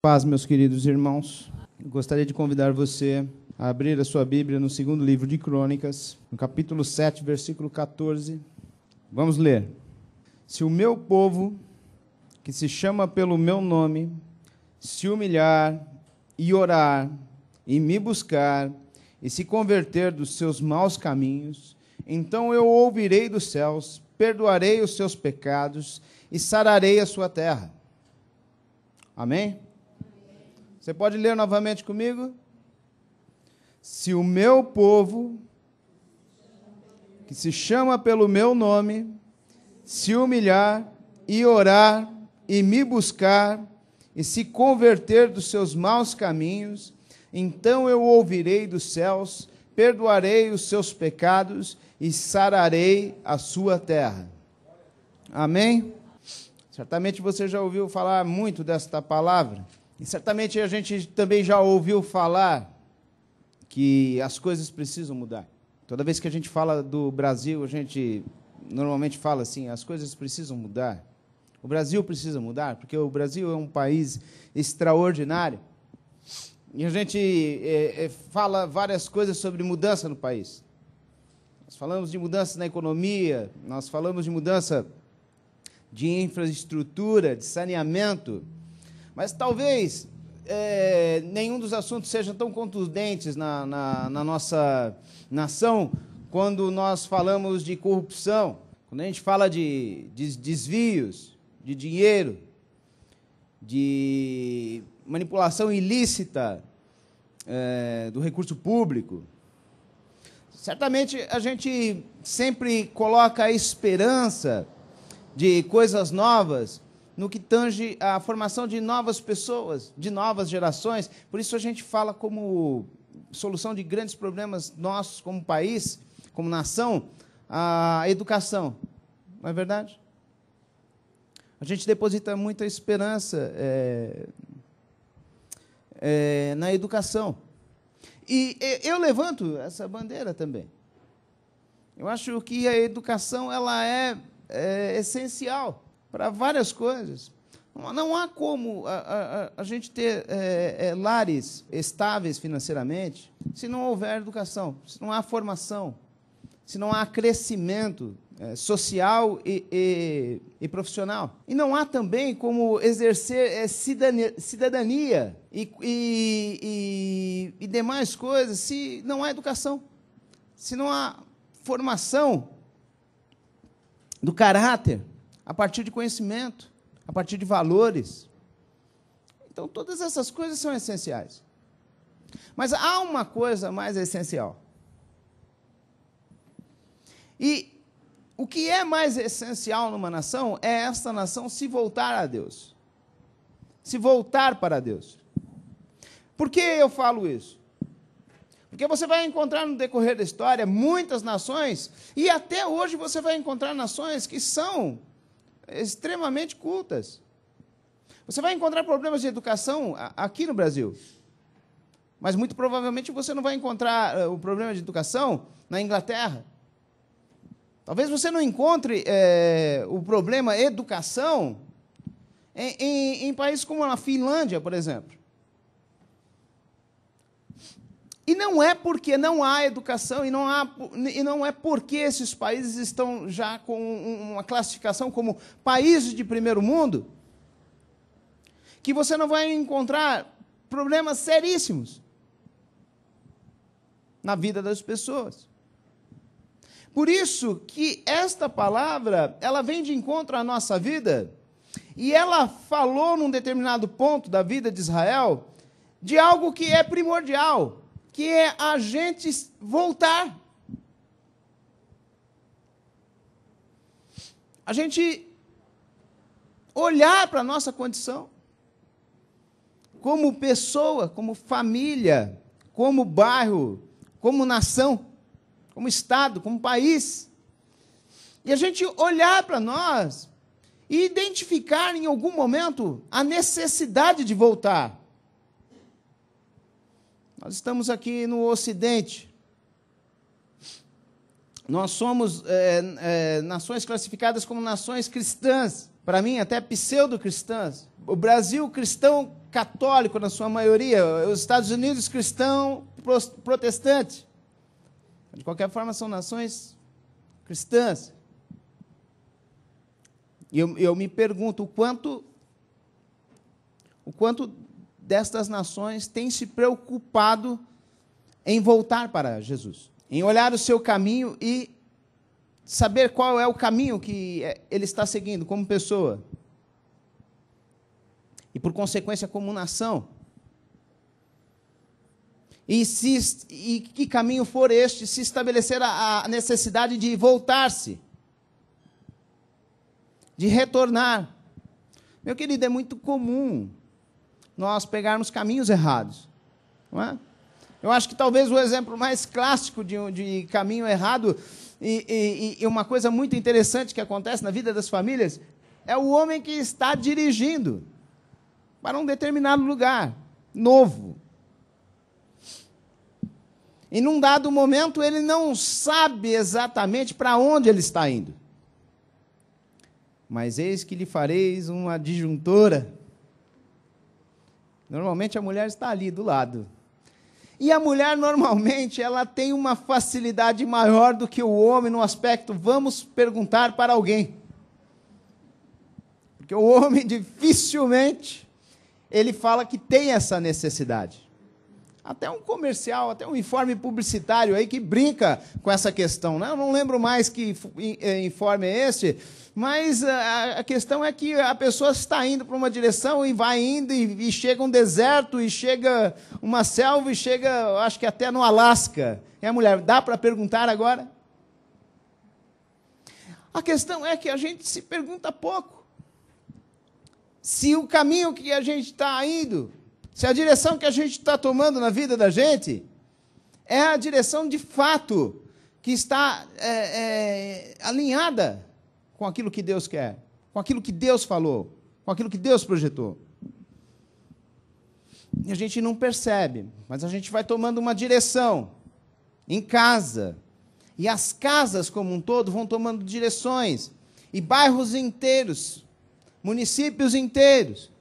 Paz, meus queridos irmãos. Eu gostaria de convidar você a abrir a sua Bíblia no segundo livro de Crônicas, no capítulo 7, versículo 14. Vamos ler. Se o meu povo, que se chama pelo meu nome, se humilhar e orar e me buscar e se converter dos seus maus caminhos, então eu ouvirei dos céus, perdoarei os seus pecados e sararei a sua terra. Amém? Você pode ler novamente comigo? Se o meu povo, que se chama pelo meu nome, se humilhar e orar e me buscar e se converter dos seus maus caminhos, então eu ouvirei dos céus, perdoarei os seus pecados e sararei a sua terra. Amém? Certamente você já ouviu falar muito desta palavra. E certamente a gente também já ouviu falar que as coisas precisam mudar. Toda vez que a gente fala do Brasil, a gente normalmente fala assim, as coisas precisam mudar. O Brasil precisa mudar, porque o Brasil é um país extraordinário. E a gente fala várias coisas sobre mudança no país. Nós falamos de mudança na economia, nós falamos de mudança de infraestrutura, de saneamento, mas talvez nenhum dos assuntos sejam tão contundentes na nossa nação quando nós falamos de corrupção, quando a gente fala de desvios de dinheiro, de manipulação ilícita do recurso público. Certamente a gente sempre coloca a esperança de coisas novas no que tange a formação de novas pessoas, de novas gerações. Por isso a gente fala como solução de grandes problemas nossos como país, como nação, a educação. Não é verdade? A gente deposita muita esperança na educação. E eu levanto essa bandeira também. Eu acho que a educação ela é essencial para várias coisas. Não há como a gente ter lares estáveis financeiramente se não houver educação, se não há formação, se não há crescimento social e profissional. E não há também como exercer cidadania e demais coisas se não há educação, se não há formação do caráter a partir de conhecimento, a partir de valores. Então, todas essas coisas são essenciais. Mas há uma coisa mais essencial. E o que é mais essencial numa nação é esta nação se voltar a Deus. Se voltar para Deus. Por que eu falo isso? Porque você vai encontrar no decorrer da história muitas nações, e até hoje você vai encontrar nações que são extremamente cultas. Você vai encontrar problemas de educação aqui no Brasil, mas muito provavelmente você não vai encontrar o problema de educação na Inglaterra. Talvez você não encontre o problema educação em países como a Finlândia, por exemplo. E não é porque não há educação, e não é porque esses países estão já com uma classificação como países de primeiro mundo, que você não vai encontrar problemas seríssimos na vida das pessoas. Por isso que esta palavra, ela vem de encontro à nossa vida, e ela falou num determinado ponto da vida de Israel, de algo que é primordial, que é a gente voltar. A gente olhar para a nossa condição, como pessoa, como família, como bairro, como nação, como estado, como país. E a gente olhar para nós e identificar em algum momento a necessidade de voltar. Nós estamos aqui no Ocidente. Nós somos nações classificadas como nações cristãs. Para mim, até pseudo-cristãs. O Brasil cristão católico na sua maioria, os Estados Unidos cristão, protestante. De qualquer forma, são nações cristãs. E eu me pergunto o quanto destas nações têm se preocupado em voltar para Jesus, em olhar o seu caminho e saber qual é o caminho que ele está seguindo como pessoa. E, por consequência, como nação. E que caminho for este, se estabelecer a necessidade de voltar-se, de retornar. Meu querido, é muito comum nós pegarmos caminhos errados, não é? Eu acho que talvez o exemplo mais clássico de caminho errado e uma coisa muito interessante que acontece na vida das famílias é o homem que está dirigindo para um determinado lugar novo. E num dado momento ele não sabe exatamente para onde ele está indo. Mas eis que lhe fareis uma disjuntora. Normalmente a mulher está ali do lado. E a mulher, normalmente, ela tem uma facilidade maior do que o homem no aspecto, vamos perguntar para alguém. Porque o homem, dificilmente, ele fala que tem essa necessidade. Até um comercial, até um informe publicitário aí que brinca com essa questão, né? Eu não lembro mais que informe é esse, mas a questão é que a pessoa está indo para uma direção e vai indo e chega um deserto, e chega uma selva, e chega, acho que até no Alasca. E a mulher, dá para perguntar agora? A questão é que a gente se pergunta pouco. Se o caminho que a gente está indo, se a direção que a gente está tomando na vida da gente é a direção de fato que está alinhada com aquilo que Deus quer, com aquilo que Deus falou, com aquilo que Deus projetou. E a gente não percebe, mas a gente vai tomando uma direção em casa, e as casas como um todo vão tomando direções, e bairros inteiros, municípios inteiros,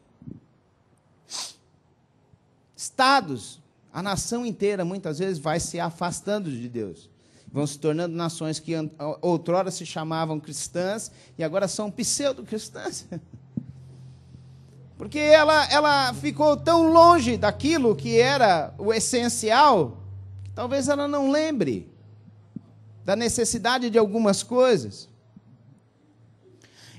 estados, a nação inteira muitas vezes vai se afastando de Deus. Vão se tornando nações que outrora se chamavam cristãs e agora são pseudo-cristãs. Porque ela ficou tão longe daquilo que era o essencial, que talvez ela não lembre da necessidade de algumas coisas.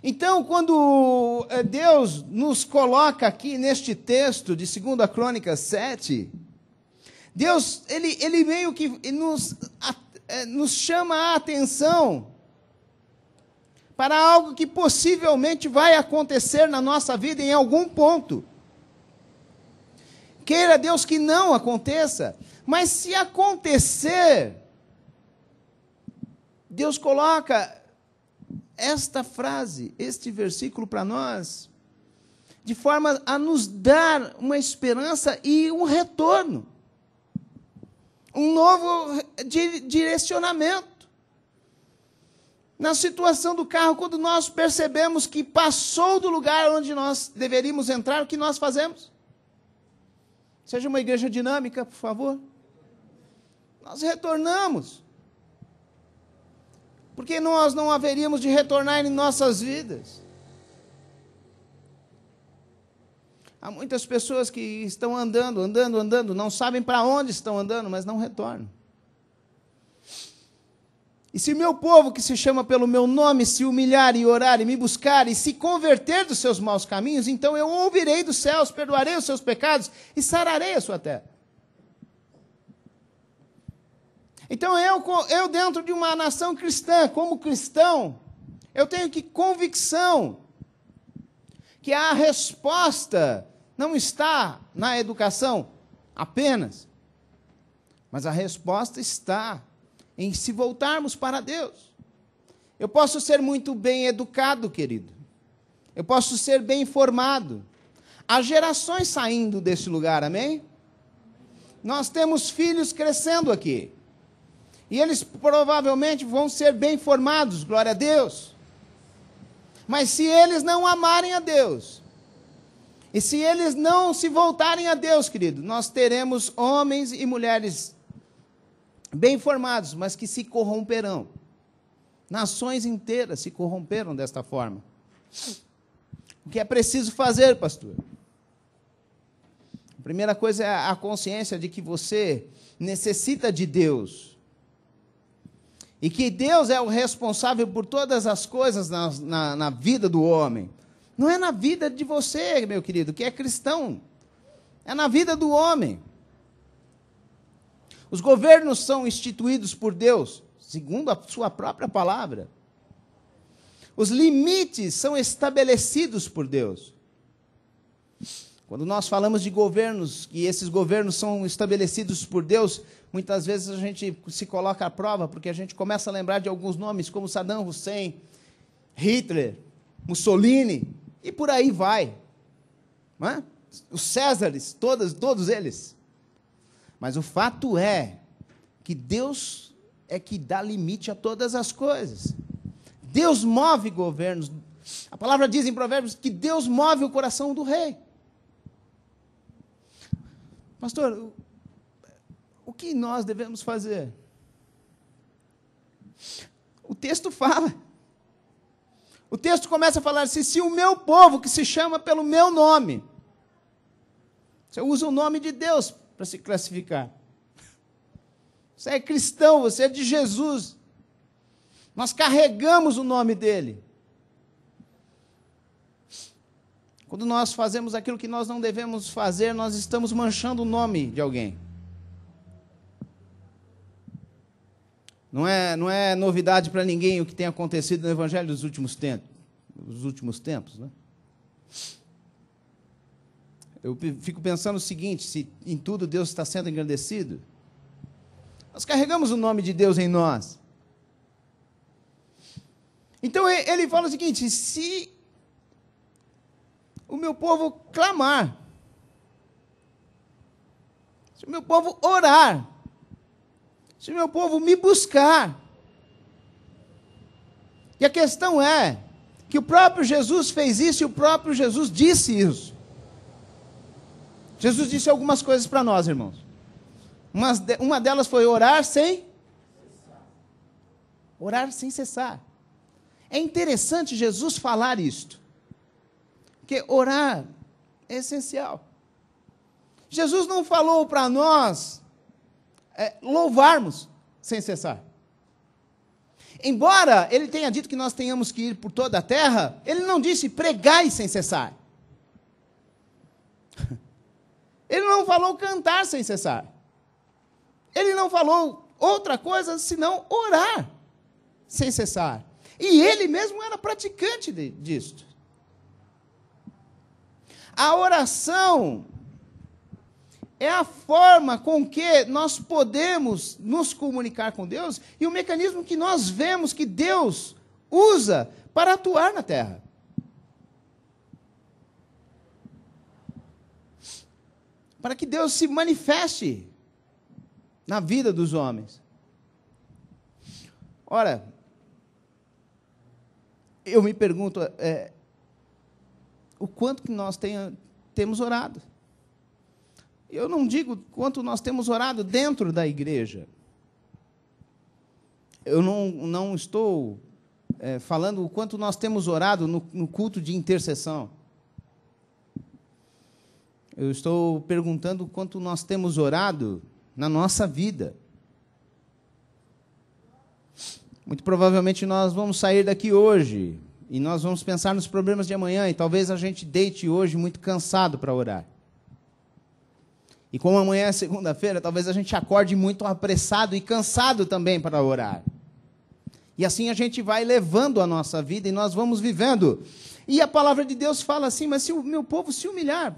Então, quando Deus nos coloca aqui neste texto de 2 Crônicas 7, Deus, ele meio que nos chama a atenção para algo que possivelmente vai acontecer na nossa vida em algum ponto. Queira Deus que não aconteça, mas se acontecer, Deus coloca esta frase, este versículo para nós, de forma a nos dar uma esperança e um retorno. Um novo direcionamento. Na situação do carro, quando nós percebemos que passou do lugar onde nós deveríamos entrar, o que nós fazemos? Seja uma igreja dinâmica, por favor. Nós retornamos. Porque nós não haveríamos de retornar em nossas vidas. Há muitas pessoas que estão andando, não sabem para onde estão andando, mas não retornam. E se meu povo, que se chama pelo meu nome, se humilhar e orar e me buscar e se converter dos seus maus caminhos, então eu ouvirei dos céus, perdoarei os seus pecados e sararei a sua terra. Então eu dentro de uma nação cristã, como cristão, eu tenho que convicção que a resposta não está na educação apenas, mas a resposta está em se voltarmos para Deus. Eu posso ser muito bem educado, querido. Eu posso ser bem informado. Há gerações saindo desse lugar, amém? Nós temos filhos crescendo aqui. E eles provavelmente vão ser bem formados, glória a Deus. Mas se eles não amarem a Deus, E se eles não se voltarem a Deus, querido, nós teremos homens e mulheres bem formados, mas que se corromperão. Nações inteiras se corromperam desta forma. O que é preciso fazer, pastor? A primeira coisa é a consciência de que você necessita de Deus. E que Deus é o responsável por todas as coisas na vida do homem. Não é na vida de você, meu querido, que é cristão. É na vida do homem. Os governos são instituídos por Deus, segundo a sua própria palavra. Os limites são estabelecidos por Deus. Quando nós falamos de governos, que esses governos são estabelecidos por Deus, muitas vezes a gente se coloca à prova, porque a gente começa a lembrar de alguns nomes, como Saddam Hussein, Hitler, Mussolini, e por aí vai. Não é? Os Césares, todos eles. Mas o fato é que Deus é que dá limite a todas as coisas. Deus move governos. A palavra diz em Provérbios que Deus move o coração do rei. Pastor, o que nós devemos fazer? O texto fala. O texto começa a falar assim: se o meu povo, que se chama pelo meu nome, você usa o nome de Deus para se classificar. Você é cristão, você é de Jesus. Nós carregamos o nome dele. Quando nós fazemos aquilo que nós não devemos fazer, nós estamos manchando o nome de alguém. Não é novidade para ninguém o que tem acontecido no Evangelho dos últimos tempos, né? Eu fico pensando o seguinte: se em tudo Deus está sendo engrandecido, nós carregamos o nome de Deus em nós. Então ele fala o seguinte: se o meu povo clamar, se o meu povo orar, se o meu povo me buscar. E a questão é que o próprio Jesus fez isso e o próprio Jesus disse isso. Jesus disse algumas coisas para nós, irmãos. Uma delas foi orar sem cessar. É interessante Jesus falar isto, porque orar é essencial. Jesus não falou para nós louvarmos sem cessar. Embora ele tenha dito que nós tenhamos que ir por toda a terra, ele não disse pregai sem cessar. Ele não falou cantar sem cessar. Ele não falou outra coisa senão orar sem cessar. E ele mesmo era praticante disto. A oração é a forma com que nós podemos nos comunicar com Deus e o mecanismo que nós vemos que Deus usa para atuar na terra. Para que Deus se manifeste na vida dos homens. Ora, eu me pergunto, o quanto que nós temos orado. Eu não digo quanto nós temos orado dentro da igreja. Eu não estou falando o quanto nós temos orado no culto de intercessão. Eu estou perguntando o quanto nós temos orado na nossa vida. Muito provavelmente nós vamos sair daqui hoje e nós vamos pensar nos problemas de amanhã e talvez a gente deite hoje muito cansado para orar. E como amanhã é segunda-feira, talvez a gente acorde muito apressado e cansado também para orar. E assim a gente vai levando a nossa vida e nós vamos vivendo. E a palavra de Deus fala assim: mas se o meu povo se humilhar,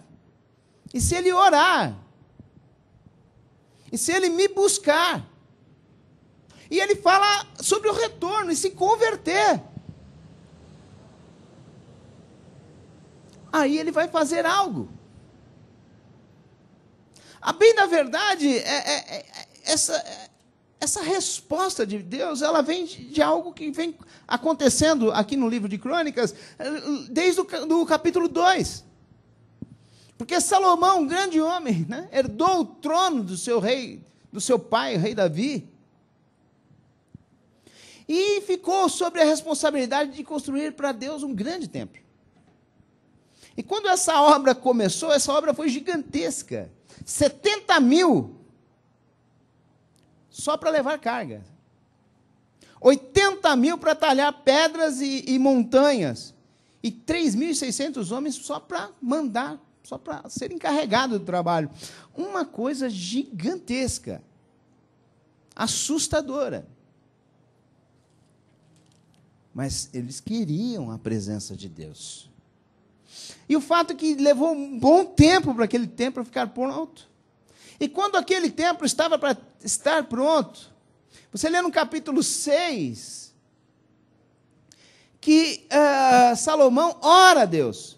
e se ele orar, e se ele me buscar, e ele fala sobre o retorno e se converter, aí ele vai fazer algo. A bem da verdade, essa resposta de Deus, ela vem de algo que vem acontecendo aqui no livro de Crônicas, desde o capítulo 2. Porque Salomão, um grande homem, né, herdou o trono do seu rei, do seu pai, o rei Davi, e ficou sobre a responsabilidade de construir para Deus um grande templo. E quando essa obra começou, essa obra foi gigantesca. 70 mil só para levar carga. 80 mil para talhar pedras e montanhas. E 3.600 homens só para mandar, só para ser encarregado do trabalho. Uma coisa gigantesca. Assustadora. Mas eles queriam a presença de Deus. E o fato é que levou um bom tempo para aquele templo ficar pronto. E quando aquele templo estava para estar pronto, você lê no capítulo 6, que Salomão ora a Deus.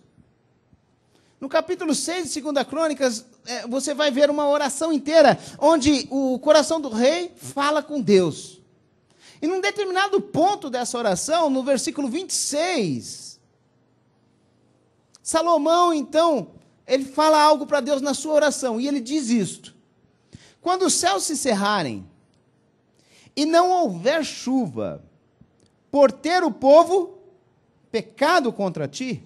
No capítulo 6 de 2 Crônicas, você vai ver uma oração inteira, onde o coração do rei fala com Deus. E num determinado ponto dessa oração, no versículo 26, Salomão, então, ele fala algo para Deus na sua oração, e ele diz isto: quando os céus se cerrarem, e não houver chuva, por ter o povo pecado contra ti,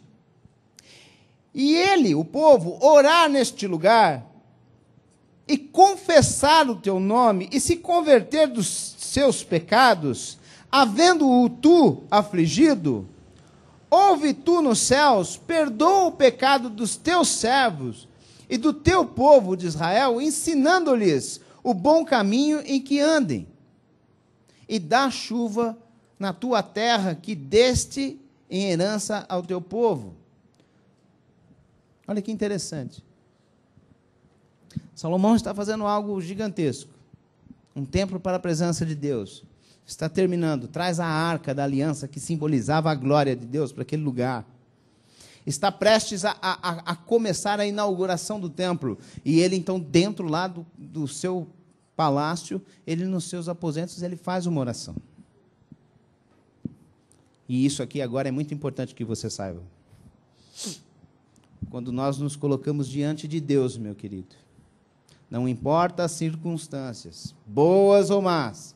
e ele, o povo, orar neste lugar, e confessar o teu nome, e se converter dos seus pecados, havendo-o tu afligido, ouve tu nos céus, perdoa o pecado dos teus servos e do teu povo de Israel, ensinando-lhes o bom caminho em que andem, e dá chuva na tua terra que deste em herança ao teu povo. Olha que interessante. Salomão está fazendo algo gigantesco. Um templo para a presença de Deus. Está terminando. Traz a arca da aliança que simbolizava a glória de Deus para aquele lugar. Está prestes a começar a inauguração do templo. E ele, então, dentro lá do seu palácio, ele nos seus aposentos, ele faz uma oração. E isso aqui agora é muito importante que você saiba. Quando nós nos colocamos diante de Deus, meu querido, não importa as circunstâncias, boas ou más,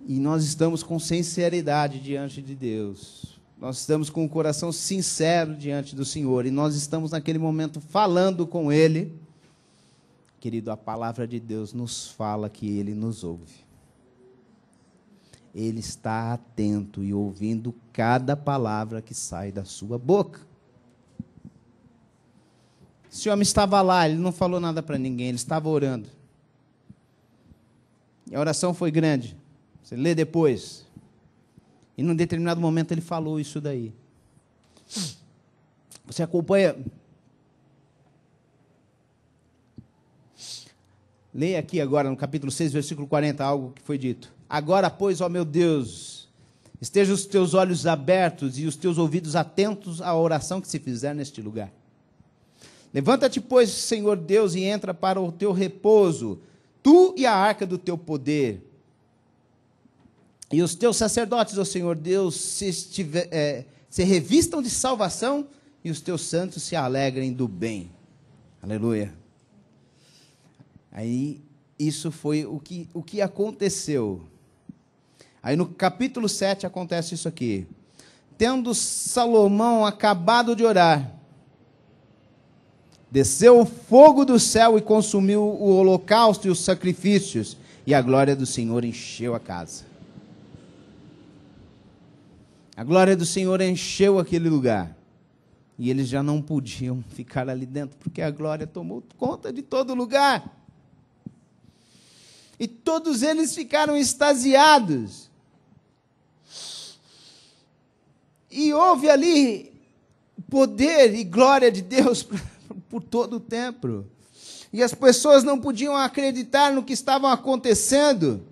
e nós estamos com sinceridade diante de Deus, nós estamos com o coração sincero diante do Senhor, e nós estamos naquele momento falando com Ele, querido, a palavra de Deus nos fala que Ele nos ouve. Ele está atento e ouvindo cada palavra que sai da sua boca. Esse homem estava lá, ele não falou nada para ninguém, ele estava orando. E a oração foi grande. Você lê depois. E num determinado momento ele falou isso daí. Você acompanha. Leia aqui agora no capítulo 6, versículo 40, algo que foi dito. Agora, pois, ó meu Deus, estejam os teus olhos abertos e os teus ouvidos atentos à oração que se fizer neste lugar. Levanta-te, pois, Senhor Deus, e entra para o teu repouso, tu e a arca do teu poder. E os teus sacerdotes, ó Senhor Deus, se revistam de salvação, e os teus santos se alegrem do bem. Aleluia. Aí, isso foi o que aconteceu. Aí no capítulo 7 acontece isso aqui. Tendo Salomão acabado de orar, desceu o fogo do céu e consumiu o holocausto e os sacrifícios, e a glória do Senhor encheu a casa. A glória do Senhor encheu aquele lugar. E eles já não podiam ficar ali dentro, porque a glória tomou conta de todo lugar. E todos eles ficaram extasiados. E houve ali poder e glória de Deus por todo o templo. E as pessoas não podiam acreditar no que estava acontecendo.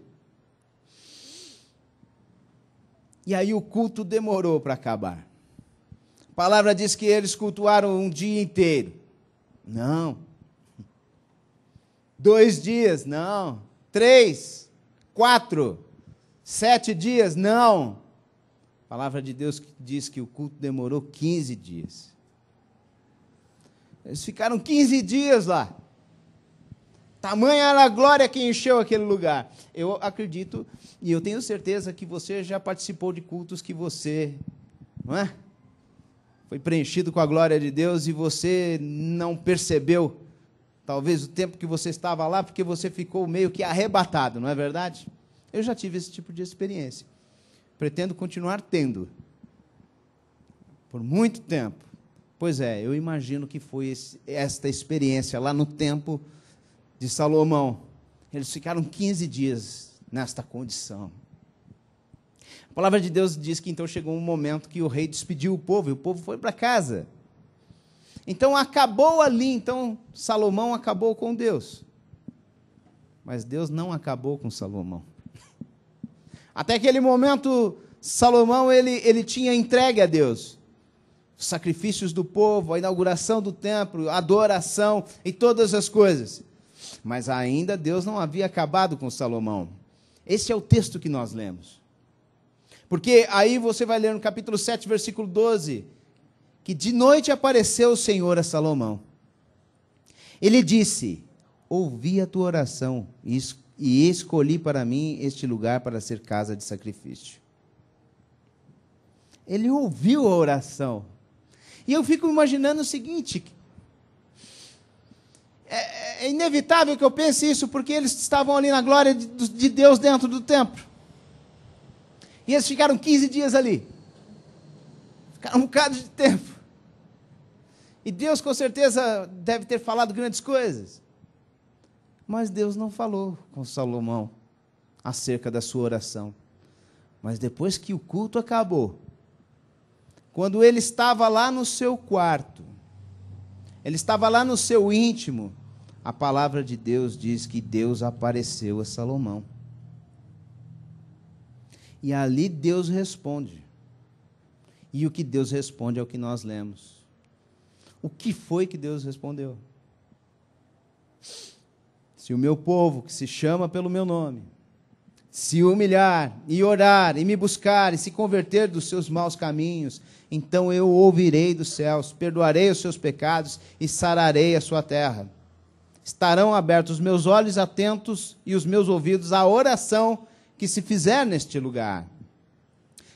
E aí o culto demorou para acabar. A palavra diz que eles cultuaram um dia inteiro. Não. 2 dias, não. 3, 4, 7 dias, não. A palavra de Deus diz que o culto demorou 15 dias. Eles ficaram 15 dias lá. Tamanha era a glória que encheu aquele lugar. Eu acredito e eu tenho certeza que você já participou de cultos que você, não é? Foi preenchido com a glória de Deus e você não percebeu, talvez, o tempo que você estava lá, porque você ficou meio que arrebatado, não é verdade? Eu já tive esse tipo de experiência. Pretendo continuar tendo. Por muito tempo. Pois é, eu imagino que foi esta experiência lá no templo de Salomão. Eles ficaram 15 dias nesta condição. A palavra de Deus diz que então chegou um momento que o rei despediu o povo, e o povo foi para casa. Então acabou ali, então Salomão acabou com Deus. Mas Deus não acabou com Salomão. Até aquele momento, Salomão ele tinha entregue a Deus os sacrifícios do povo, a inauguração do templo, a adoração e todas as coisas. Mas ainda Deus não havia acabado com Salomão. Esse é o texto que nós lemos. Porque aí você vai ler no capítulo 7, versículo 12, que de noite apareceu o Senhor a Salomão. Ele disse: ouvi a tua oração e escolhi para mim este lugar para ser casa de sacrifício. Ele ouviu a oração. E eu fico imaginando o seguinte: é inevitável que eu pense isso, porque eles estavam ali na glória de Deus dentro do templo. E eles ficaram 15 dias ali. Ficaram um bocado de tempo. E Deus com certeza deve ter falado grandes coisas. Mas Deus não falou com Salomão acerca da sua oração. Mas depois que o culto acabou, quando ele estava lá no seu quarto, ele estava lá no seu íntimo, a palavra de Deus diz que Deus apareceu a Salomão. E ali Deus responde. E o que Deus responde é o que nós lemos. O que foi que Deus respondeu? Se o meu povo, que se chama pelo meu nome, se humilhar e orar e me buscar e se converter dos seus maus caminhos, então eu ouvirei dos céus, perdoarei os seus pecados e sararei a sua terra. Estarão abertos os meus olhos atentos e os meus ouvidos à oração que se fizer neste lugar.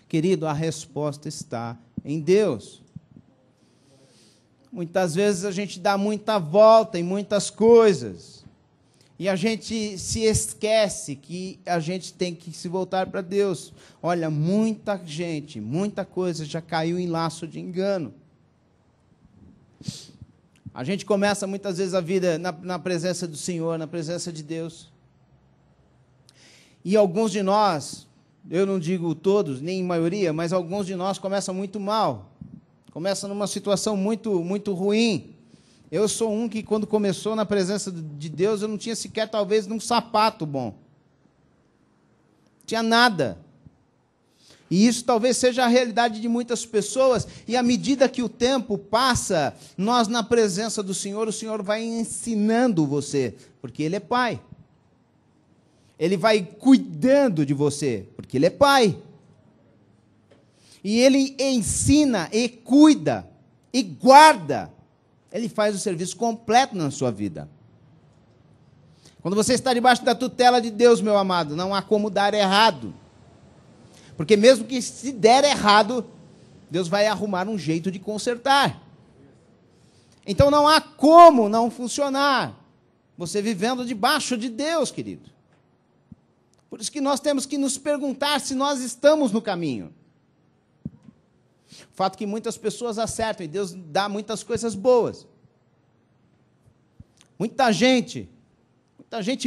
Querido, a resposta está em Deus. Muitas vezes a gente dá muita volta em muitas coisas. E a gente se esquece que a gente tem que se voltar para Deus. Olha, muita gente, muita coisa já caiu em laço de engano. A gente começa muitas vezes a vida na presença do Senhor, na presença de Deus. E alguns de nós, eu não digo todos, nem maioria, mas alguns de nós começam muito mal. Começam numa situação muito, muito ruim. Eu sou um que, quando começou na presença de Deus, eu não tinha sequer, talvez, um sapato bom. Não tinha nada. E isso talvez seja a realidade de muitas pessoas. E à medida que o tempo passa, nós, na presença do Senhor, o Senhor vai ensinando você, porque Ele é Pai. Ele vai cuidando de você, porque Ele é Pai. E Ele ensina e cuida e guarda. Ele faz o serviço completo na sua vida. Quando você está debaixo da tutela de Deus, meu amado, não há como dar errado. Porque mesmo que se der errado, Deus vai arrumar um jeito de consertar. Então não há como não funcionar você vivendo debaixo de Deus, querido. Por isso que nós temos que nos perguntar se nós estamos no caminho. O fato é que muitas pessoas acertam e Deus dá muitas coisas boas. Muita gente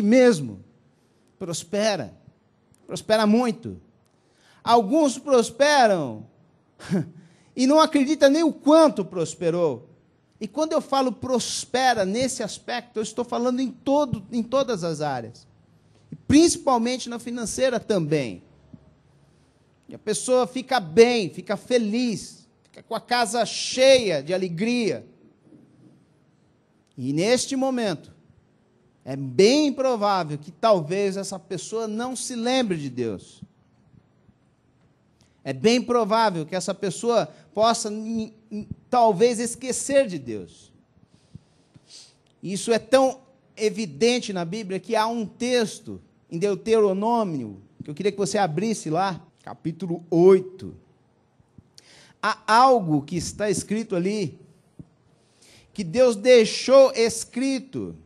mesmo, prospera muito. Alguns prosperam e não acreditam nem o quanto prosperou. E quando eu falo prospera nesse aspecto, eu estou falando em todas as áreas. E principalmente na financeira também. E a pessoa fica bem, fica feliz, fica com a casa cheia de alegria. E neste momento, é bem provável que talvez essa pessoa não se lembre de Deus. É bem provável que essa pessoa possa, talvez, esquecer de Deus. Isso é tão evidente na Bíblia que há um texto em Deuteronômio, que eu queria que você abrisse lá, capítulo 8. Há algo que está escrito ali, que Deus deixou escrito,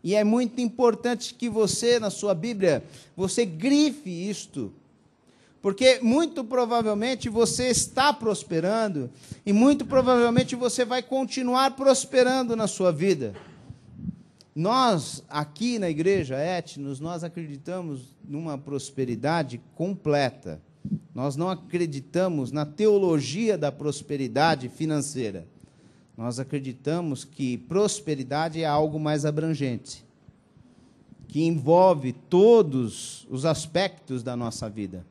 e é muito importante que você, na sua Bíblia, você grife isto, porque muito provavelmente você está prosperando, e muito provavelmente você vai continuar prosperando na sua vida. Nós, aqui na igreja Etnos, nós acreditamos numa prosperidade completa. Nós não acreditamos na teologia da prosperidade financeira. Nós acreditamos que prosperidade é algo mais abrangente, que envolve todos os aspectos da nossa vida.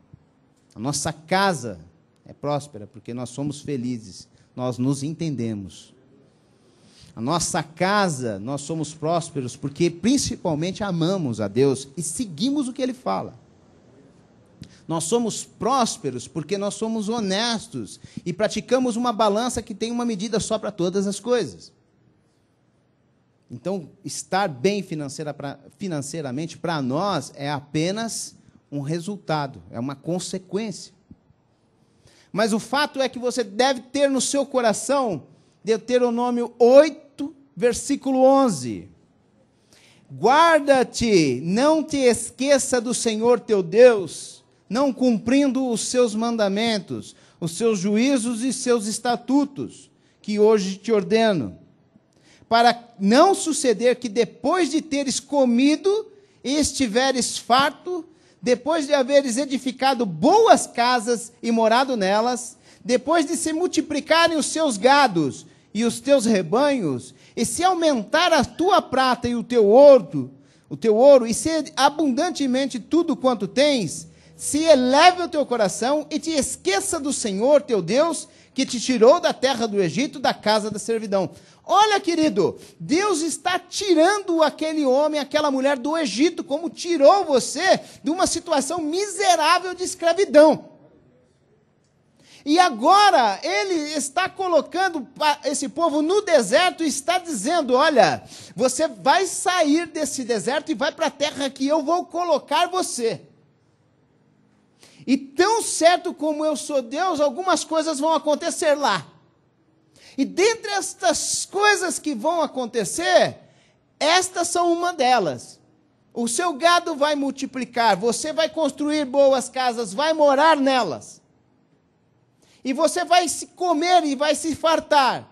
A nossa casa é próspera porque nós somos felizes, nós nos entendemos. A nossa casa, nós somos prósperos porque principalmente amamos a Deus e seguimos o que Ele fala. Nós somos prósperos porque nós somos honestos e praticamos uma balança que tem uma medida só para todas as coisas. Então, estar bem financeiramente para nós é apenas um resultado, é uma consequência. Mas o fato é que você deve ter no seu coração Deuteronômio 8, versículo 11. Guarda-te, não te esqueça do Senhor teu Deus, não cumprindo os seus mandamentos, os seus juízos e seus estatutos, que hoje te ordeno, para não suceder que depois de teres comido e estiveres farto, depois de haveres edificado boas casas e morado nelas, depois de se multiplicarem os seus gados e os teus rebanhos, e se aumentar a tua prata e o teu ouro, e se abundantemente tudo quanto tens, se eleve o teu coração e te esqueça do Senhor teu Deus, que te tirou da terra do Egito, da casa da servidão. Olha, querido, Deus está tirando aquele homem, aquela mulher do Egito, como tirou você de uma situação miserável de escravidão. E agora Ele está colocando esse povo no deserto e está dizendo, olha, você vai sair desse deserto e vai para a terra que eu vou colocar você. E tão certo como eu sou Deus, algumas coisas vão acontecer lá. E dentre estas coisas que vão acontecer, estas são uma delas. O seu gado vai multiplicar, você vai construir boas casas, vai morar nelas. E você vai se comer e vai se fartar.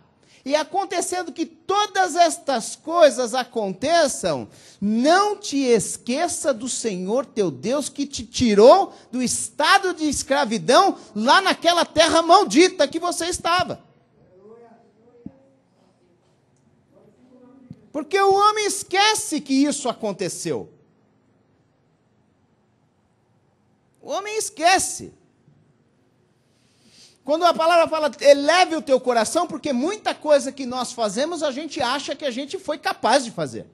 E acontecendo que todas estas coisas aconteçam, não te esqueça do Senhor teu Deus que te tirou do estado de escravidão lá naquela terra maldita que você estava. Porque o homem esquece que isso aconteceu. O homem esquece. Quando a palavra fala, eleve o teu coração, porque muita coisa que nós fazemos, a gente acha que a gente foi capaz de fazer.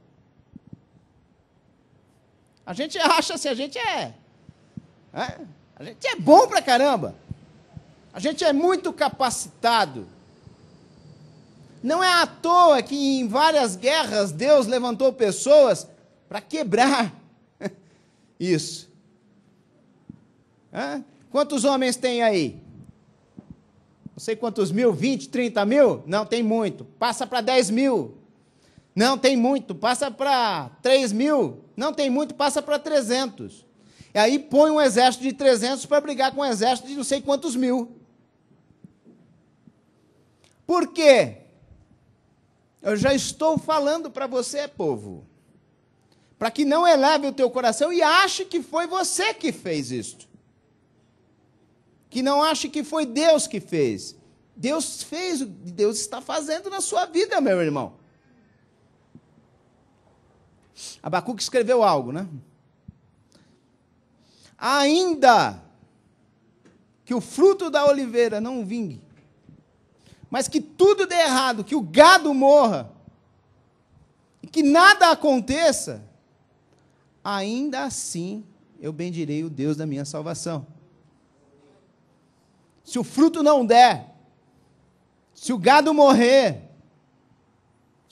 A gente acha assim, a gente é bom pra caramba. A gente é muito capacitado. Não é à toa que em várias guerras Deus levantou pessoas para quebrar isso. Quantos homens tem aí? Não sei quantos mil, 20, 30 mil? Não, tem muito. Passa para 10 mil. Não, tem muito. Passa para 3 mil. Não, tem muito. Passa para 300. E aí põe um exército de 300 para brigar com um exército de não sei quantos mil. Por quê? Eu já estou falando para você, povo. Para que não eleve o teu coração e ache que foi você que fez isto. Que não ache que foi Deus que fez. Deus fez, Deus está fazendo na sua vida, meu irmão. Abacuque escreveu algo, né? Ainda que o fruto da oliveira não vingue, mas que tudo dê errado, que o gado morra, e que nada aconteça, ainda assim eu bendirei o Deus da minha salvação. Se o fruto não der, se o gado morrer,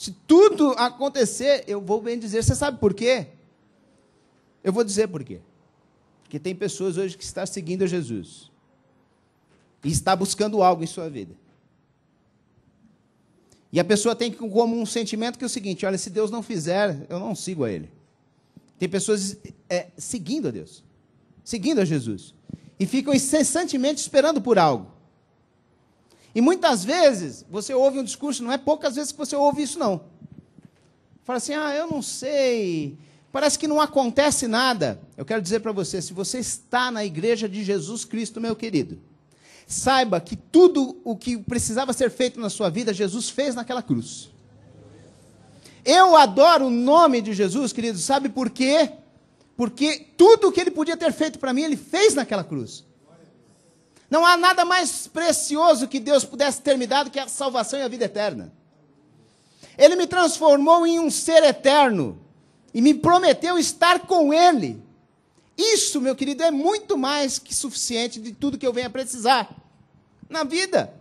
Se tudo acontecer, eu vou bem dizer. Você sabe por quê? Eu vou dizer por quê. Porque tem pessoas hoje que estão seguindo a Jesus. E está buscando algo em sua vida. E a pessoa tem como um sentimento que é o seguinte: olha, se Deus não fizer, eu não sigo a Ele. Tem pessoas seguindo a Deus, seguindo a Jesus, e ficam incessantemente esperando por algo. E muitas vezes, você ouve um discurso, não é poucas vezes que você ouve isso, não. Fala assim, eu não sei, parece que não acontece nada. Eu quero dizer para você, se você está na igreja de Jesus Cristo, meu querido, saiba que tudo o que precisava ser feito na sua vida, Jesus fez naquela cruz. Eu adoro o nome de Jesus, querido, sabe por quê? Porque tudo o que Ele podia ter feito para mim, Ele fez naquela cruz. Não há nada mais precioso que Deus pudesse ter me dado que a salvação e a vida eterna. Ele me transformou em um ser eterno e me prometeu estar com Ele. Isso, meu querido, é muito mais que suficiente de tudo que eu venha precisar na vida.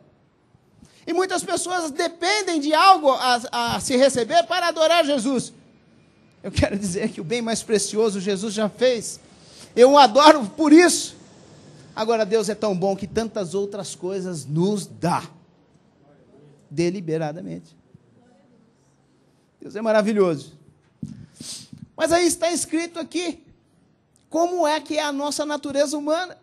E muitas pessoas dependem de algo a se receber para adorar Jesus. Eu quero dizer que o bem mais precioso Jesus já fez. Eu o adoro por isso. Agora, Deus é tão bom que tantas outras coisas nos dá. Deliberadamente. Deus é maravilhoso. Mas aí está escrito aqui, como é que é a nossa natureza humana.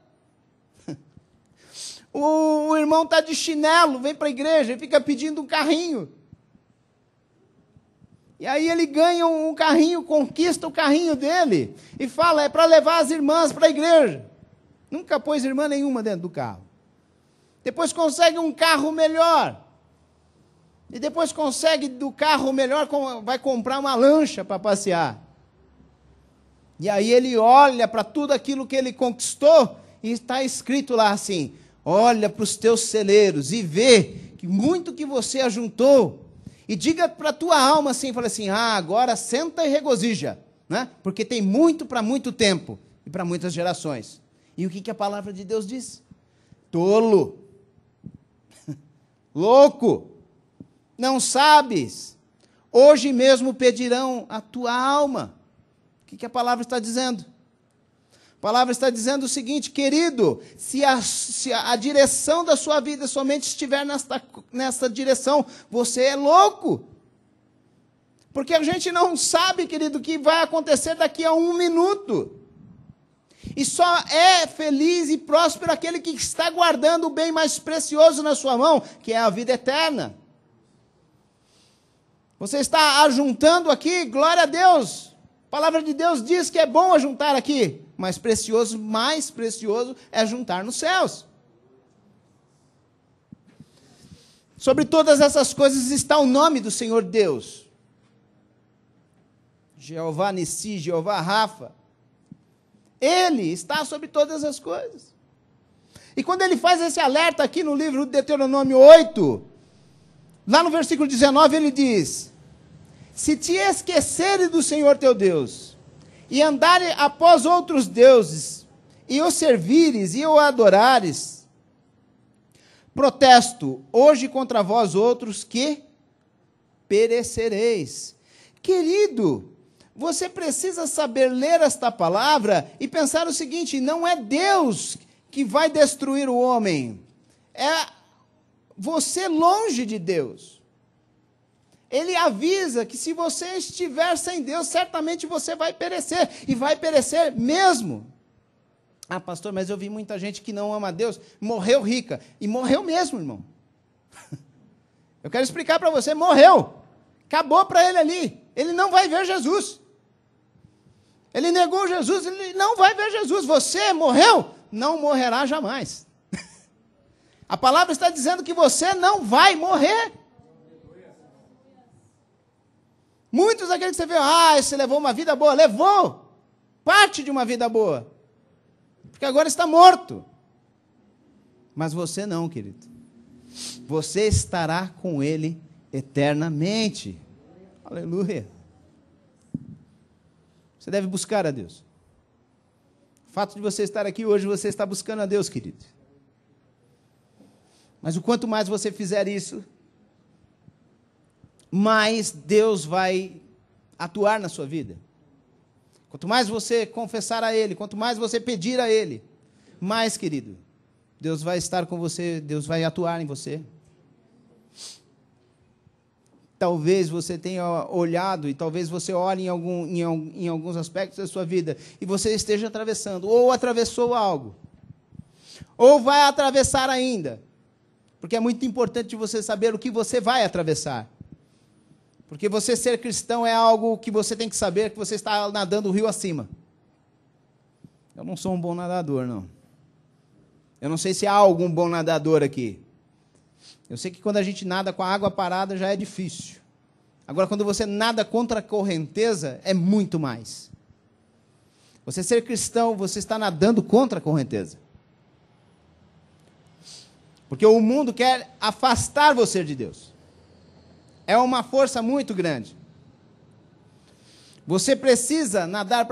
O irmão está de chinelo, vem para a igreja e fica pedindo um carrinho. E aí ele ganha um carrinho, conquista o carrinho dele e fala, é para levar as irmãs para a igreja. Nunca pôs irmã nenhuma dentro do carro. Depois consegue um carro melhor. E depois consegue do carro melhor, vai comprar uma lancha para passear. E aí ele olha para tudo aquilo que ele conquistou e está escrito lá assim, olha para os teus celeiros e vê que muito que você ajuntou. E diga para a tua alma assim, fala assim, agora senta e regozija, né? Porque tem muito para muito tempo e para muitas gerações. E o que a palavra de Deus diz? Tolo, louco, não sabes, hoje mesmo pedirão a tua alma. O que a palavra está dizendo? A palavra está dizendo o seguinte, querido, se a direção da sua vida somente estiver nessa direção, você é louco. Porque a gente não sabe, querido, o que vai acontecer daqui a 1 minuto. E só é feliz e próspero aquele que está guardando o bem mais precioso na sua mão, que é a vida eterna. Você está ajuntando aqui, glória a Deus. A palavra de Deus diz que é bom ajuntar aqui, mas mais precioso é juntar nos céus. Sobre todas essas coisas está o nome do Senhor Deus. Jeová Nissi, Jeová Rafa. Ele está sobre todas as coisas. E quando ele faz esse alerta aqui no livro de Deuteronômio 8, lá no versículo 19 ele diz, se te esqueceres do Senhor teu Deus, e andares após outros deuses, e o servires e o adorares, protesto hoje contra vós outros que perecereis. Querido, você precisa saber ler esta palavra e pensar o seguinte, não é Deus que vai destruir o homem, é você longe de Deus. Ele avisa que se você estiver sem Deus, certamente você vai perecer, e vai perecer mesmo. Pastor, mas eu vi muita gente que não ama a Deus, morreu rica, e morreu mesmo, irmão. Eu quero explicar para você, morreu, acabou para ele ali, ele não vai ver Jesus. Ele negou Jesus, ele não vai ver Jesus. Você morreu, não morrerá jamais. A palavra está dizendo que você não vai morrer. Muitos daqueles que você vê, você levou uma vida boa, levou parte de uma vida boa, porque agora está morto. Mas você não, querido. Você estará com Ele eternamente. Aleluia. Você deve buscar a Deus. O fato de você estar aqui hoje, você está buscando a Deus, querido. Mas o quanto mais você fizer isso, mais Deus vai atuar na sua vida. Quanto mais você confessar a Ele, quanto mais você pedir a Ele, mais, querido, Deus vai estar com você, Deus vai atuar em você. Talvez você tenha olhado, e talvez você olhe em alguns aspectos da sua vida, e você esteja atravessando, ou atravessou algo, ou vai atravessar ainda, porque é muito importante você saber o que você vai atravessar, porque você ser cristão é algo que você tem que saber, que você está nadando o rio acima. Eu não sou um bom nadador, não. Eu não sei se há algum bom nadador aqui. Eu sei que quando a gente nada com a água parada já é difícil. Agora, quando você nada contra a correnteza, é muito mais. Você ser cristão, você está nadando contra a correnteza. Porque o mundo quer afastar você de Deus. É uma força muito grande. Você precisa nadar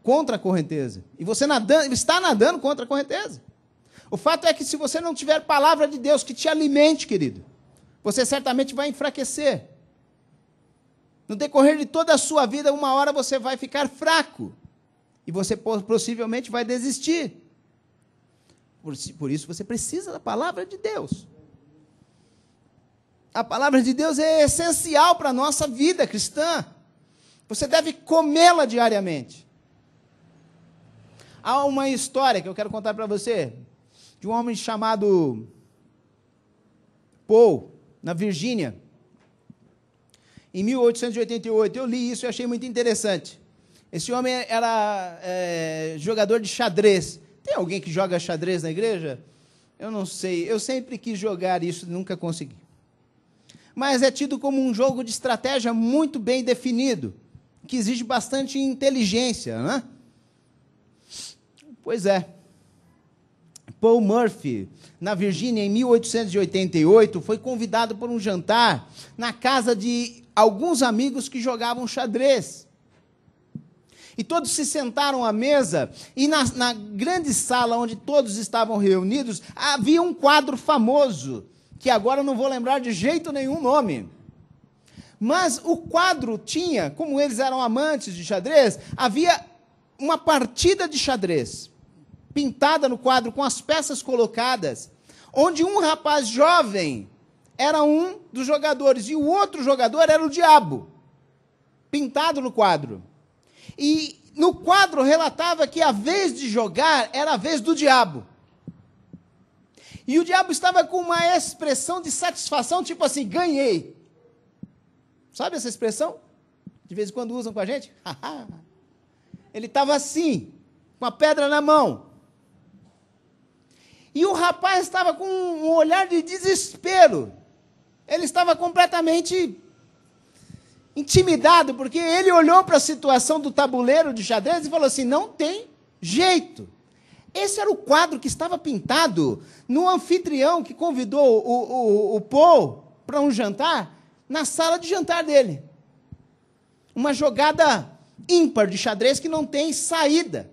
contra a correnteza. E você está nadando contra a correnteza. O fato é que se você não tiver palavra de Deus que te alimente, querido, você certamente vai enfraquecer. No decorrer de toda a sua vida, uma hora você vai ficar fraco. E você possivelmente vai desistir. Por isso você precisa da palavra de Deus. A palavra de Deus é essencial para a nossa vida cristã. Você deve comê-la diariamente. Há uma história que eu quero contar para você, de um homem chamado Paul, na Virgínia, em 1888. Eu li isso e achei muito interessante. Esse homem era jogador de xadrez. Tem alguém que joga xadrez na igreja? Eu não sei. Eu sempre quis jogar isso, nunca consegui. Mas é tido como um jogo de estratégia muito bem definido, que exige bastante inteligência, né? Pois é. Paul Murphy, na Virgínia, em 1888, foi convidado para um jantar na casa de alguns amigos que jogavam xadrez. E todos se sentaram à mesa, e na grande sala onde todos estavam reunidos, havia um quadro famoso, que agora eu não vou lembrar de jeito nenhum o nome. Mas o quadro tinha, como eles eram amantes de xadrez, havia uma partida de xadrez, pintada no quadro, com as peças colocadas, onde um rapaz jovem era um dos jogadores, e o outro jogador era o diabo, pintado no quadro. E no quadro relatava que a vez de jogar era a vez do diabo. E o diabo estava com uma expressão de satisfação, tipo assim, ganhei. Sabe essa expressão? De vez em quando usam com a gente? Ele estava assim, com a pedra na mão. E o rapaz estava com um olhar de desespero. Ele estava completamente intimidado, porque ele olhou para a situação do tabuleiro de xadrez e falou assim, não tem jeito. Esse era o quadro que estava pintado no anfitrião que convidou o Paul para um jantar, na sala de jantar dele. Uma jogada ímpar de xadrez que não tem saída.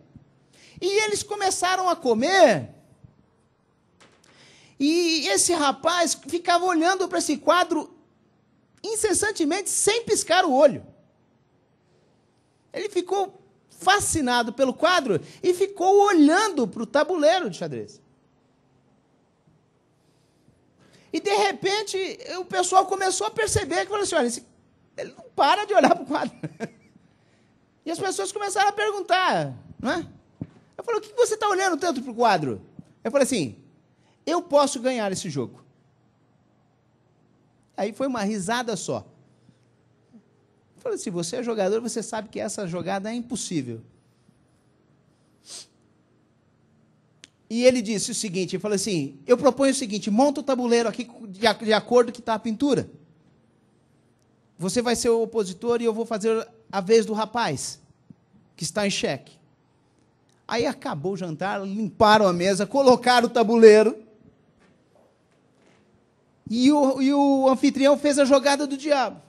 E eles começaram a comer, e esse rapaz ficava olhando para esse quadro incessantemente, sem piscar o olho. Ele ficou fascinado pelo quadro e ficou olhando para o tabuleiro de xadrez. E, de repente, o pessoal começou a perceber que falou assim, olha, ele não para de olhar para o quadro. E as pessoas começaram a perguntar, não é? Eu falei, o que você está olhando tanto para o quadro? Eu falei assim, eu posso ganhar esse jogo. Aí foi uma risada só. Eu falei, se você é jogador, você sabe que essa jogada é impossível. E ele disse o seguinte, ele falou assim, eu proponho o seguinte, monta o tabuleiro aqui de acordo com que está a pintura. Você vai ser o opositor e eu vou fazer a vez do rapaz, que está em xeque. Aí acabou o jantar, limparam a mesa, colocaram o tabuleiro, e o anfitrião fez a jogada do diabo.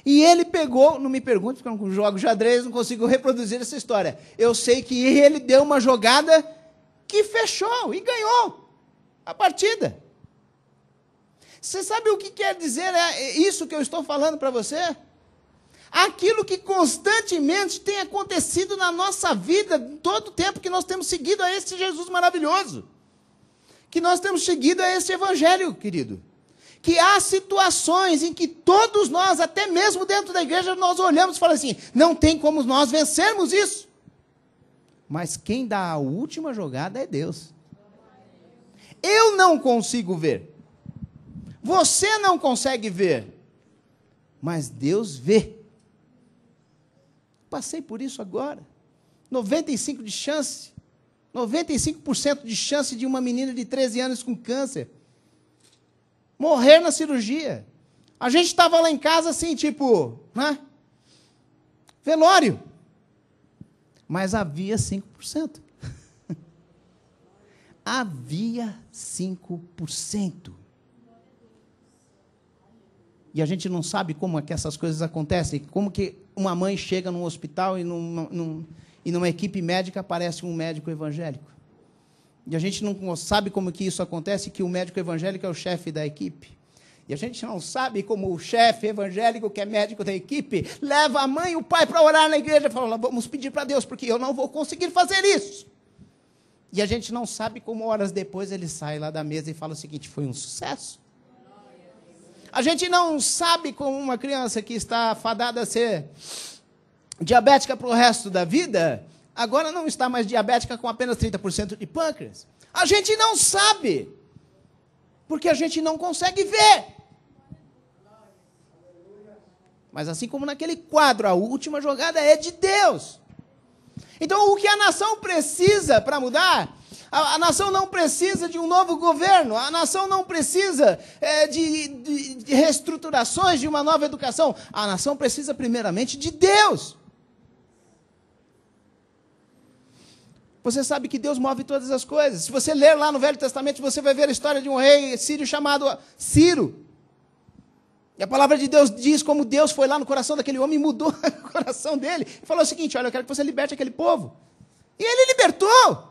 E ele pegou, não me pergunte, porque eu não jogo xadrez, não consigo reproduzir essa história. Eu sei que ele deu uma jogada que fechou e ganhou a partida. Você sabe o que quer dizer isso que eu estou falando para você? Aquilo que constantemente tem acontecido na nossa vida, todo o tempo que nós temos seguido a esse Jesus maravilhoso. Que nós temos seguido a esse evangelho, querido. Que há situações em que todos nós, até mesmo dentro da igreja, nós olhamos e falamos assim, não tem como nós vencermos isso. Mas quem dá a última jogada é Deus. Eu não consigo ver. Você não consegue ver. Mas Deus vê. Passei por isso agora. 95% de chance. 95% de chance de uma menina de 13 anos com câncer morrer na cirurgia. A gente estava lá em casa assim, tipo, né? Velório. Mas havia 5%. Havia 5%. E a gente não sabe como é que essas coisas acontecem. Como que uma mãe chega num hospital e numa equipe médica aparece um médico evangélico. E a gente não sabe como que isso acontece, que o médico evangélico é o chefe da equipe. E a gente não sabe como o chefe evangélico, que é médico da equipe, leva a mãe e o pai para orar na igreja e fala, vamos pedir para Deus, porque eu não vou conseguir fazer isso. E a gente não sabe como horas depois ele sai lá da mesa e fala o seguinte, foi um sucesso. A gente não sabe como uma criança que está fadada a ser diabética para o resto da vida, agora não está mais diabética com apenas 30% de pâncreas. A gente não sabe, porque a gente não consegue ver. Mas assim como naquele quadro, a última jogada é de Deus. Então o que a nação precisa para mudar? A nação não precisa de um novo governo, a nação não precisa de reestruturações, de uma nova educação. A nação precisa primeiramente de Deus. Você sabe que Deus move todas as coisas. Se você ler lá no Velho Testamento, você vai ver a história de um rei sírio chamado Ciro. E a palavra de Deus diz como Deus foi lá no coração daquele homem e mudou o coração dele. E falou o seguinte, olha, eu quero que você liberte aquele povo. E ele libertou.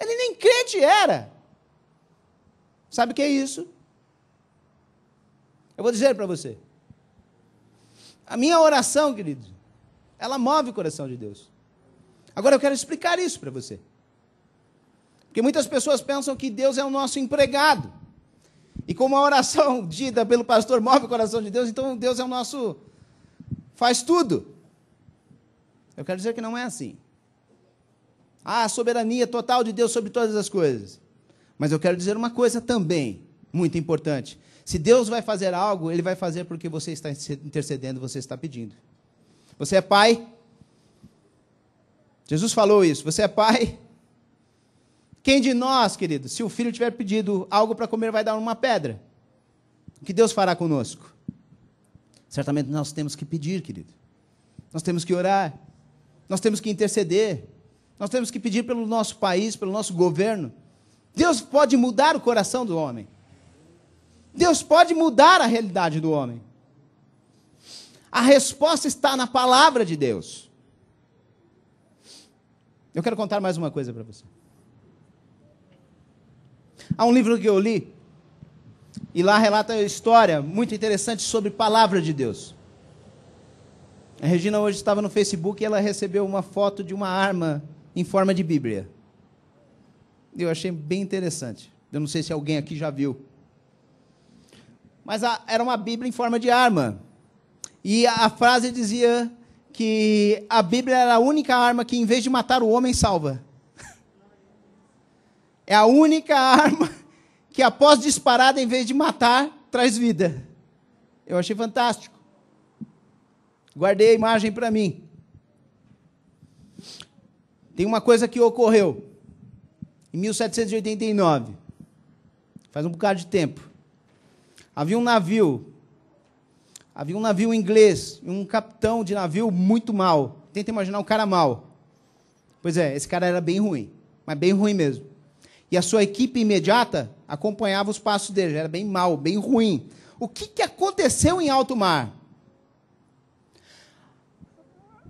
Ele nem crente era. Sabe o que é isso? Eu vou dizer para você. A minha oração, querido, ela move o coração de Deus. Agora eu quero explicar isso para você. Porque muitas pessoas pensam que Deus é o nosso empregado. E como a oração dita pelo pastor move o coração de Deus, então Deus é o nosso... faz tudo. Eu quero dizer que não é assim. A soberania total de Deus sobre todas as coisas. Mas eu quero dizer uma coisa também, muito importante. Se Deus vai fazer algo, Ele vai fazer porque você está intercedendo, você está pedindo. Você é pai? Jesus falou isso. Você é pai? Quem de nós, querido, se o filho tiver pedido algo para comer, vai dar uma pedra? O que Deus fará conosco? Certamente nós temos que pedir, querido. Nós temos que orar. Nós temos que interceder. Nós temos que pedir pelo nosso país, pelo nosso governo. Deus pode mudar o coração do homem. Deus pode mudar a realidade do homem. A resposta está na palavra de Deus. Eu quero contar mais uma coisa para você. Há um livro que eu li, e lá relata a história muito interessante sobre a palavra de Deus. A Regina hoje estava no Facebook e ela recebeu uma foto de uma arma em forma de Bíblia. Eu achei bem interessante. Eu não sei se alguém aqui já viu. Mas era uma Bíblia em forma de arma. E a frase dizia que a Bíblia era a única arma que, em vez de matar o homem, salva. É a única arma que, após disparada, em vez de matar, traz vida. Eu achei fantástico. Guardei a imagem para mim. Tem uma coisa que ocorreu em 1789. Faz um bocado de tempo. Havia um navio inglês, um capitão de navio muito mau. Tenta imaginar um cara mau. Pois é, esse cara era bem ruim, mas bem ruim mesmo. E a sua equipe imediata acompanhava os passos dele, era bem mau, bem ruim. O que aconteceu em alto mar?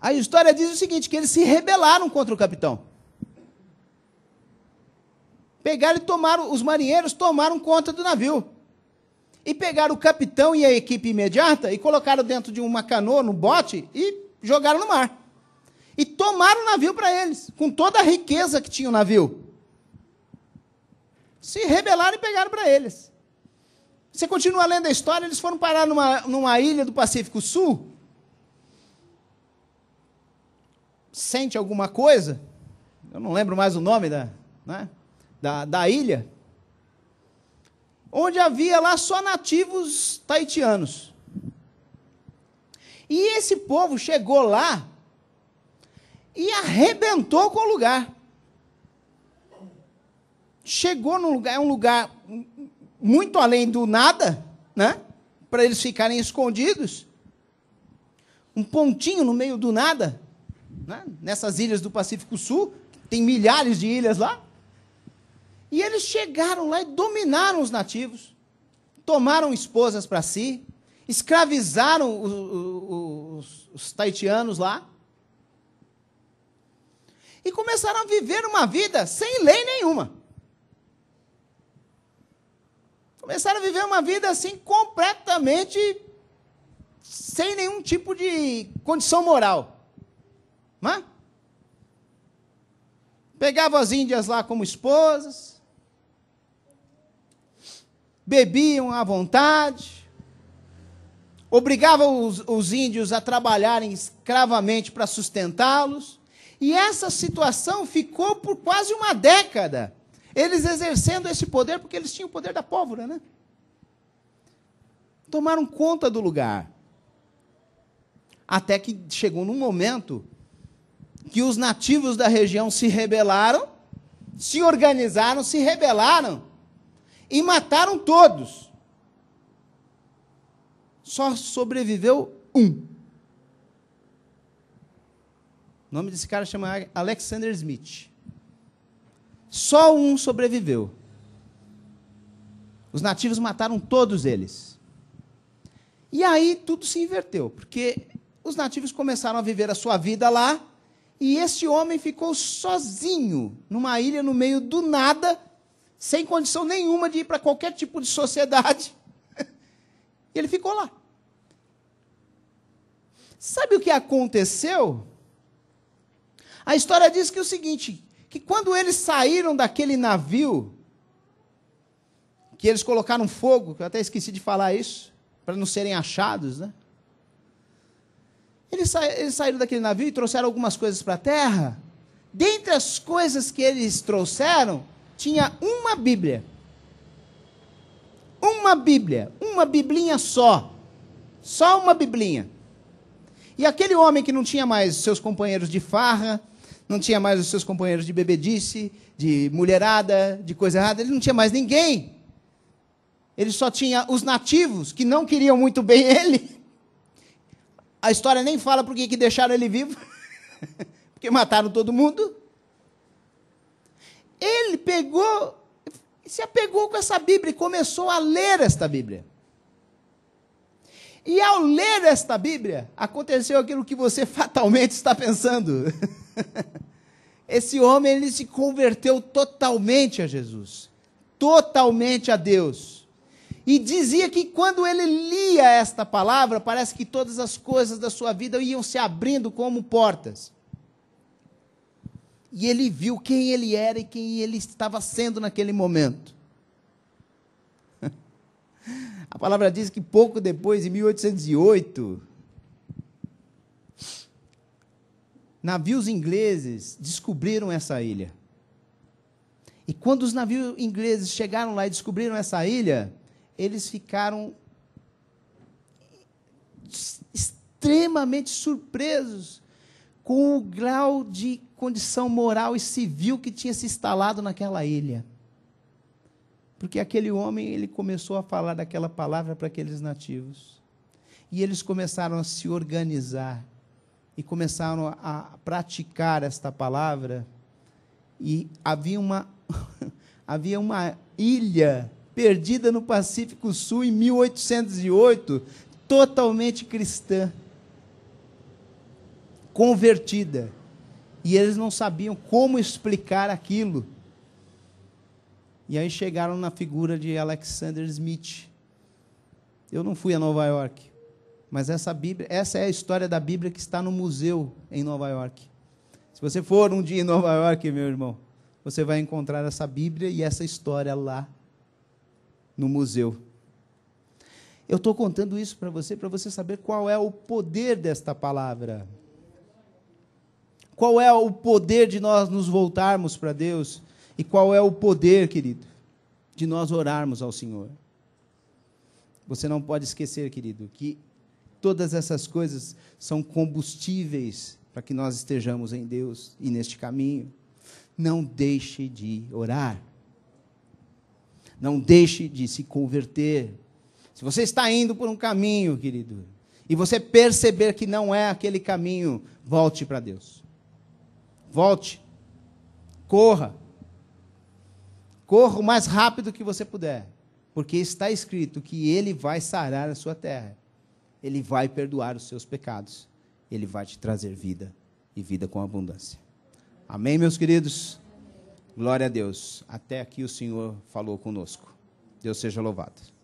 A história diz o seguinte, que eles se rebelaram contra o capitão. pegaram e tomaram, os marinheiros tomaram conta do navio. E pegaram o capitão e a equipe imediata e colocaram dentro de uma canoa, no bote, e jogaram no mar. E tomaram o navio para eles, com toda a riqueza que tinha o navio. Se rebelaram e pegaram para eles. Você continua lendo a história, eles foram parar numa ilha do Pacífico Sul. Sente alguma coisa? Eu não lembro mais o nome da ilha. Onde havia lá só nativos tahitianos. E esse povo chegou lá e arrebentou com o lugar. Chegou num lugar, é um lugar muito além do nada, né? Para eles ficarem escondidos. Um pontinho no meio do nada, né? Nessas ilhas do Pacífico Sul, tem milhares de ilhas lá. E eles chegaram lá e dominaram os nativos, tomaram esposas para si, escravizaram os tahitianos lá, e começaram a viver uma vida sem lei nenhuma. Começaram a viver uma vida assim, completamente sem nenhum tipo de condição moral. Não é? Pegavam as índias lá como esposas, bebiam à vontade, obrigavam os índios a trabalharem escravamente para sustentá-los, e essa situação ficou por quase uma década, eles exercendo esse poder, porque eles tinham o poder da pólvora, né? Tomaram conta do lugar, até que chegou num momento que os nativos da região se rebelaram, se organizaram, se rebelaram, e mataram todos. Só sobreviveu um. O nome desse cara chama Alexander Smith. Só um sobreviveu. Os nativos mataram todos eles. E aí tudo se inverteu, porque os nativos começaram a viver a sua vida lá, e esse homem ficou sozinho, numa ilha no meio do nada, sem condição nenhuma de ir para qualquer tipo de sociedade. E ele ficou lá. Sabe o que aconteceu? A história diz que é o seguinte, que quando eles saíram daquele navio, que eles colocaram fogo, que eu até esqueci de falar isso, para não serem achados, né? Eles saíram daquele navio e trouxeram algumas coisas para a terra. Dentre as coisas que eles trouxeram, tinha uma Bíblia. Uma Bíblia, uma biblinha só. Só uma biblinha. E aquele homem que não tinha mais os seus companheiros de farra, não tinha mais os seus companheiros de bebedice, de mulherada, de coisa errada, ele não tinha mais ninguém. Ele só tinha os nativos, que não queriam muito bem ele. A história nem fala por que deixaram ele vivo, porque mataram todo mundo. Ele pegou, se apegou com essa Bíblia e começou a ler esta Bíblia. E ao ler esta Bíblia, aconteceu aquilo que você fatalmente está pensando. Esse homem, ele se converteu totalmente a Jesus, totalmente a Deus. E dizia que quando ele lia esta palavra, parece que todas as coisas da sua vida iam se abrindo como portas. E ele viu quem ele era e quem ele estava sendo naquele momento. A palavra diz que pouco depois, em 1808, navios ingleses descobriram essa ilha. E quando os navios ingleses chegaram lá e descobriram essa ilha, eles ficaram extremamente surpresos com o grau de condição moral e civil que tinha se instalado naquela ilha. Porque aquele homem, ele começou a falar daquela palavra para aqueles nativos. E eles começaram a se organizar e começaram a praticar esta palavra. E havia uma ilha perdida no Pacífico Sul em 1808, totalmente cristã, convertida. E eles não sabiam como explicar aquilo. E aí chegaram na figura de Alexander Smith. Eu não fui a Nova York, mas essa é a história da Bíblia que está no museu em Nova York. Se você for um dia em Nova York, meu irmão, você vai encontrar essa Bíblia e essa história lá no museu. Eu estou contando isso para você saber qual é o poder desta palavra. Qual é o poder de nós nos voltarmos para Deus? E qual é o poder, querido, de nós orarmos ao Senhor? Você não pode esquecer, querido, que todas essas coisas são combustíveis para que nós estejamos em Deus e neste caminho. Não deixe de orar. Não deixe de se converter. Se você está indo por um caminho, querido, e você perceber que não é aquele caminho, volte para Deus. Volte. Corra. Corra o mais rápido que você puder, porque está escrito que Ele vai sarar a sua terra. Ele vai perdoar os seus pecados. Ele vai te trazer vida, e vida com abundância. Amém, meus queridos? Glória a Deus. Até aqui o Senhor falou conosco. Deus seja louvado.